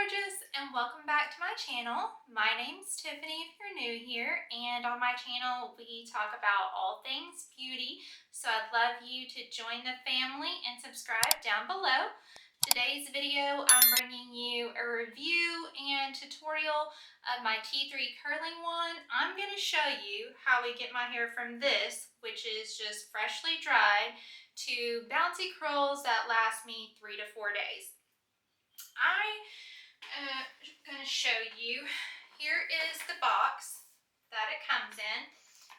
gorgeous, and welcome back to my channel. My name's Tiffany if you're new here, and on my channel we talk about all things beauty, so I'd love you to join the family and subscribe down below. Today's video I'm bringing you a review and tutorial of my T3 curling wand. I'm going to show you how we get my hair from this, which is just freshly dried, to bouncy curls that last me 3 to 4 days. I'm going to show you. Here is the box that it comes in.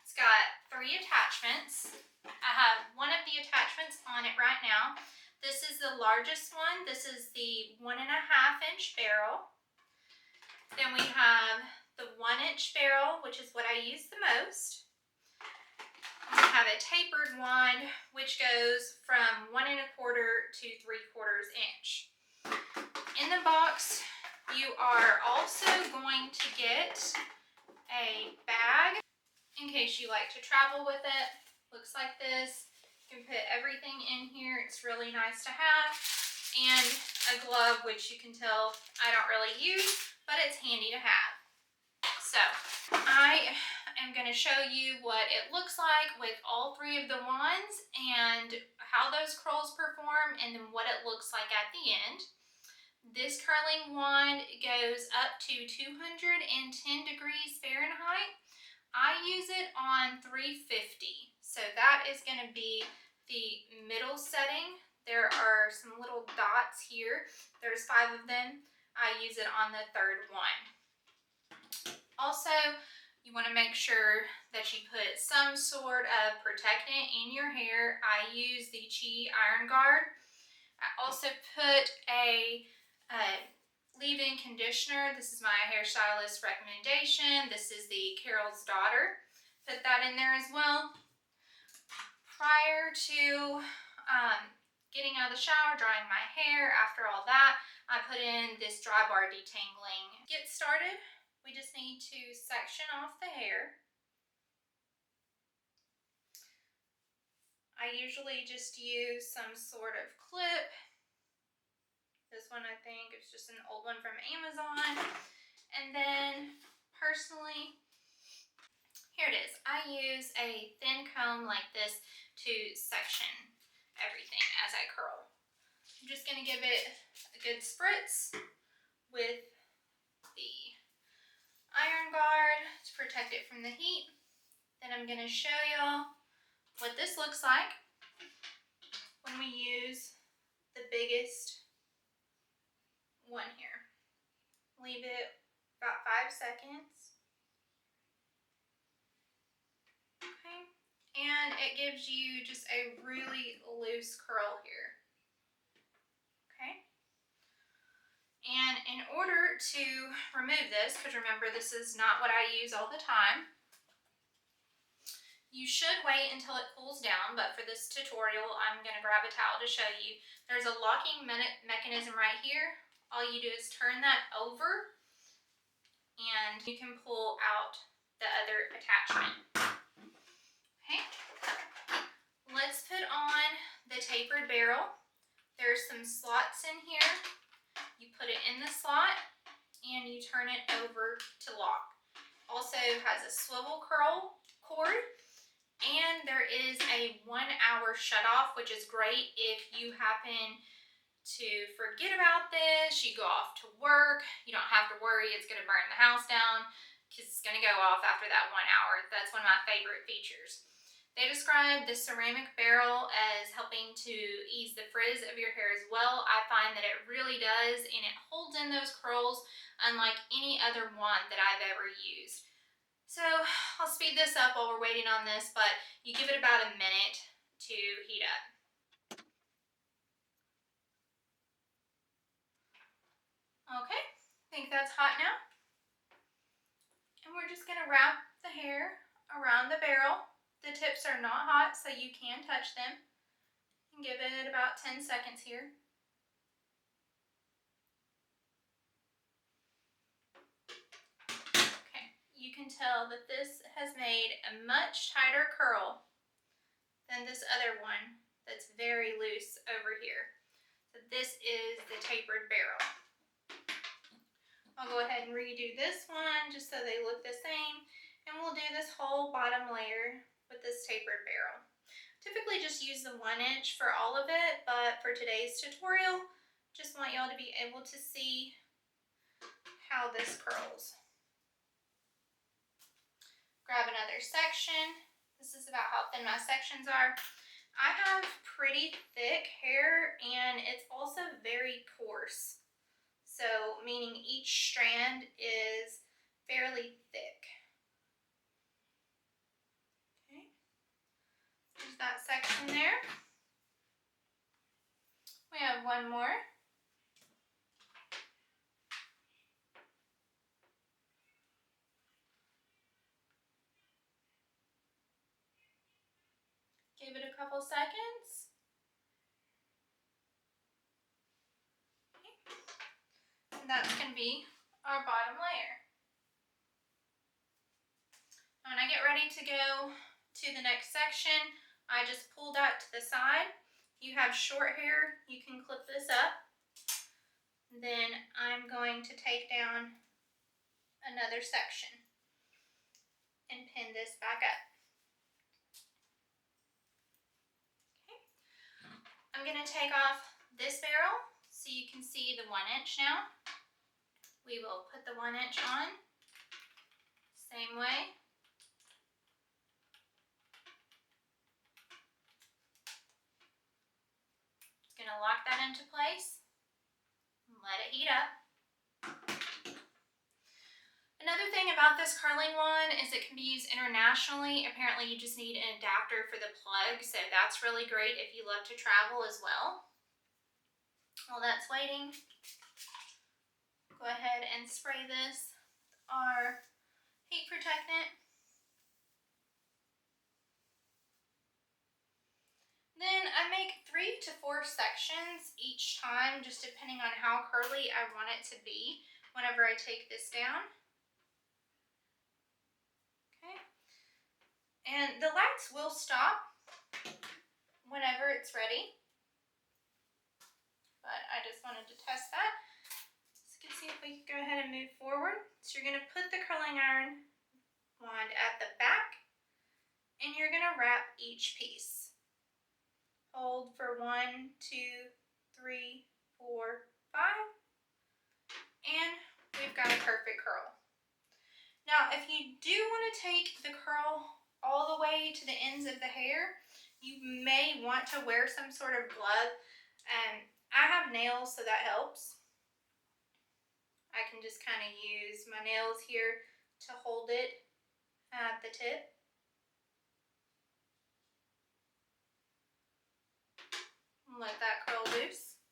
It's got 3 attachments. I have one of the attachments on it right now. This is the largest one. This is the 1.5 inch barrel. Then we have the 1 inch barrel, which is what I use the most. We have a tapered wand, which goes from 1 1/4 to 3/4 inch. In the box, you are also going to get a bag in case you like to travel with it. Looks like this. You can put everything in here. It's really nice to have. And a glove, which you can tell I don't really use, but it's handy to have. So I am going to show you what it looks like with all 3 of the wands and how those curls perform, and then what it looks like at the end. This curling wand goes up to 210 degrees Fahrenheit. I use it on 350, so that is going to be the middle setting. There are some little dots here. There's 5 of them. I use it on the 3rd one. Also, you want to make sure that you put some sort of protectant in your hair. I use the Chi Iron Guard. I also put a leave-in conditioner. This is my hairstylist recommendation. This is the Carol's Daughter. Put that in there as well. Prior to getting out of the shower, drying my hair, after all that, I put in this dry bar detangling. Get started, we just need to section off the hair. I usually just use some sort of clip. This one, I think, it's just an old one from Amazon. And then, personally, here it is. I use a thin comb like this to section everything as I curl. I'm just going to give it a good spritz with the Iron Guard to protect it from the heat. Then I'm going to show y'all what this looks like when we use the biggest one here. Leave it about 5 seconds. Okay. And it gives you just a really loose curl here. Okay. And in order to remove this, because remember this is not what I use all the time, you should wait until it cools down, but for this tutorial I'm going to grab a towel to show you. There's a locking mechanism right here. All you do is turn that over and you can pull out the other attachment. Okay, let's put on the tapered barrel. There's some slots in here. You put it in the slot and you turn it over to lock. Also has a swivel curl cord, and there is a 1-hour shutoff, which is great if you happen to forget about this, you go off to work, you don't have to worry it's going to burn the house down, because it's going to go off after that 1 hour. That's one of my favorite features. They describe the ceramic barrel as helping to ease the frizz of your hair as well. I find that it really does, and it holds in those curls unlike any other wand that I've ever used. So I'll speed this up while we're waiting on this, but you give it about a minute to heat up. Okay, I think that's hot now. And we're just going to wrap the hair around the barrel. The tips are not hot, so you can touch them. And give it about 10 seconds here. Okay, you can tell that this has made a much tighter curl than this other one that's very loose over here. So this is the tapered barrel. I'll go ahead and redo this one just so they look the same, and we'll do this whole bottom layer with this tapered barrel. Typically just use the 1 inch for all of it, but for today's tutorial, just want y'all to be able to see how this curls. Grab another section. This is about how thin my sections are. I have pretty thick hair and it's also very coarse. So meaning each strand is fairly thick. Okay. There's that section there. We have one more. Give it a couple seconds. Okay. And that's going to be our bottom layer. When I get ready to go to the next section, I just pull that to the side. If you have short hair, you can clip this up. Then I'm going to take down another section and pin this back up. Okay. I'm going to take off this barrel so you can see the 1 inch now. We will put the 1 inch on, same way. Going to lock that into place and let it heat up. Another thing about this curling one is it can be used internationally. Apparently you just need an adapter for the plug, so that's really great if you love to travel as well. While that's waiting, go ahead and spray this with our heat protectant. Then I make 3 to 4 sections each time, just depending on how curly I want it to be whenever I take this down. Okay. And the lights will stop whenever it's ready. But I just wanted to test that. So you can see if we can go ahead and move forward. So you're going to put the curling iron wand at the back and you're going to wrap each piece. Hold for 1, 2, 3, 4, 5. And we've got a perfect curl. Now, if you do want to take the curl all the way to the ends of the hair, you may want to wear some sort of glove. I have nails, so that helps. I can just kind of use my nails here to hold it at the tip. And let that curl loose.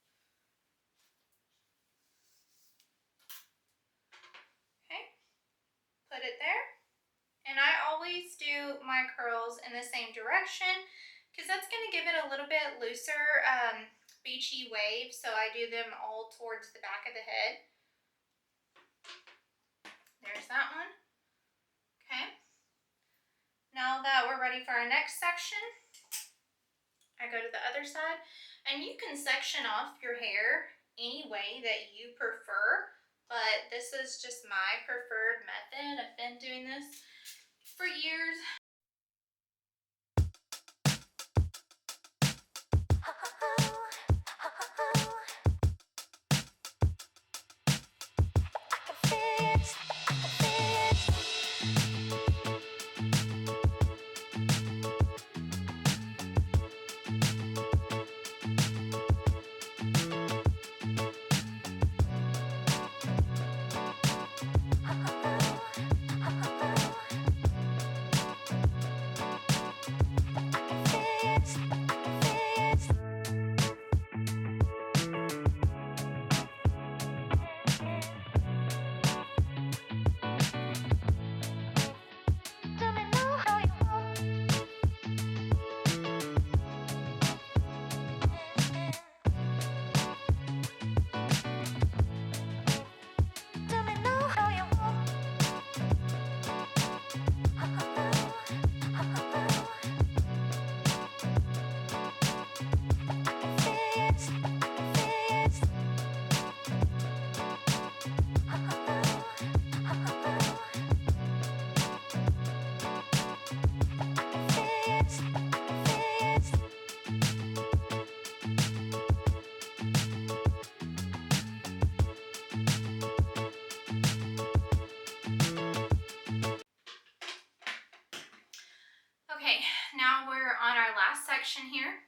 Okay, put it there. And I always do my curls in the same direction because that's going to give it a little bit looser, beachy wave. So I do them all towards the back of the head. There's that one. Okay. Now that we're ready for our next section, I go to the other side. And you can section off your hair any way that you prefer. But this is just my preferred method. I've been doing this for years. now we're on our last section here.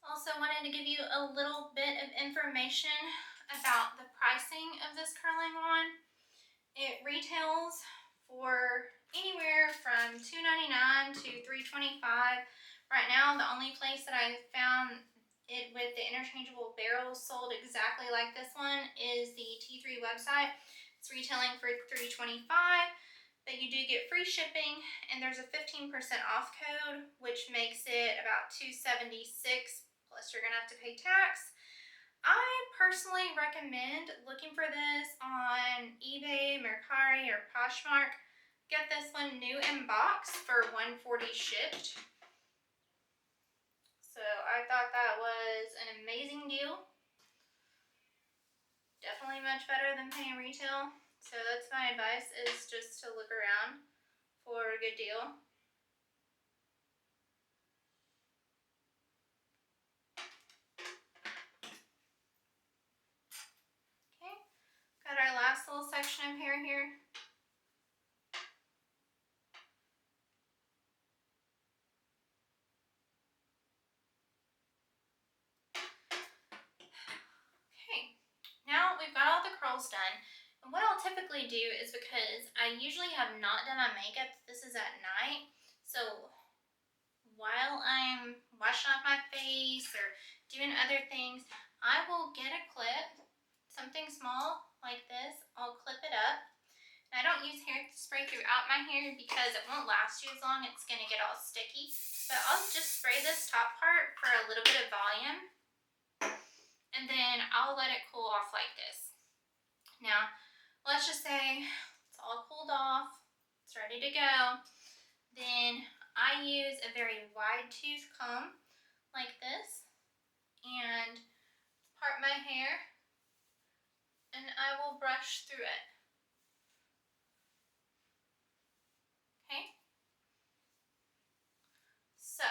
Also wanted to give you a little bit of information about the pricing of this curling wand. It retails for anywhere from $2.99 to $3.25. Right now, the only place that I found it with the interchangeable barrels sold exactly like this one is the T3 website. It's retailing for $3.25. But you do get free shipping, and there's a 15% off code, which makes it about $2.76, plus you're gonna have to pay tax. I personally recommend looking for this on eBay, Mercari, or Poshmark. Get this one new in box for $140 shipped. So I thought that was an amazing deal. Definitely much better than paying retail. So that's my advice, is just to look around for a good deal. Okay, got our last little section of hair here. Okay, now we've got all the curls done. And what I'll typically do is, because I usually have not done my makeup, this is at night, so while I'm washing off my face or doing other things, I will get a clip, something small like this. I'll clip it up. And I don't use hair spray throughout my hair because it won't last you as long. It's going to get all sticky. But I'll just spray this top part for a little bit of volume, and then I'll let it cool off like this. Now, let's just say it's all cooled off, it's ready to go. Then I use a very wide tooth comb like this and part my hair, and I will brush through it. Okay? So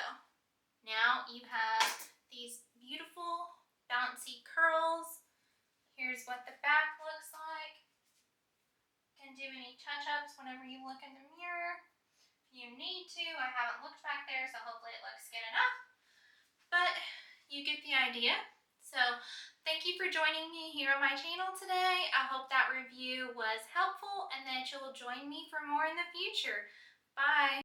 now you have these beautiful bouncy curls. Here's what the back looks like. You can do any touch-ups whenever you look in the mirror. You need to. I haven't looked back there, so hopefully it looks good enough. But you get the idea. So thank you for joining me here on my channel today. I hope that review was helpful and that you'll join me for more in the future. Bye.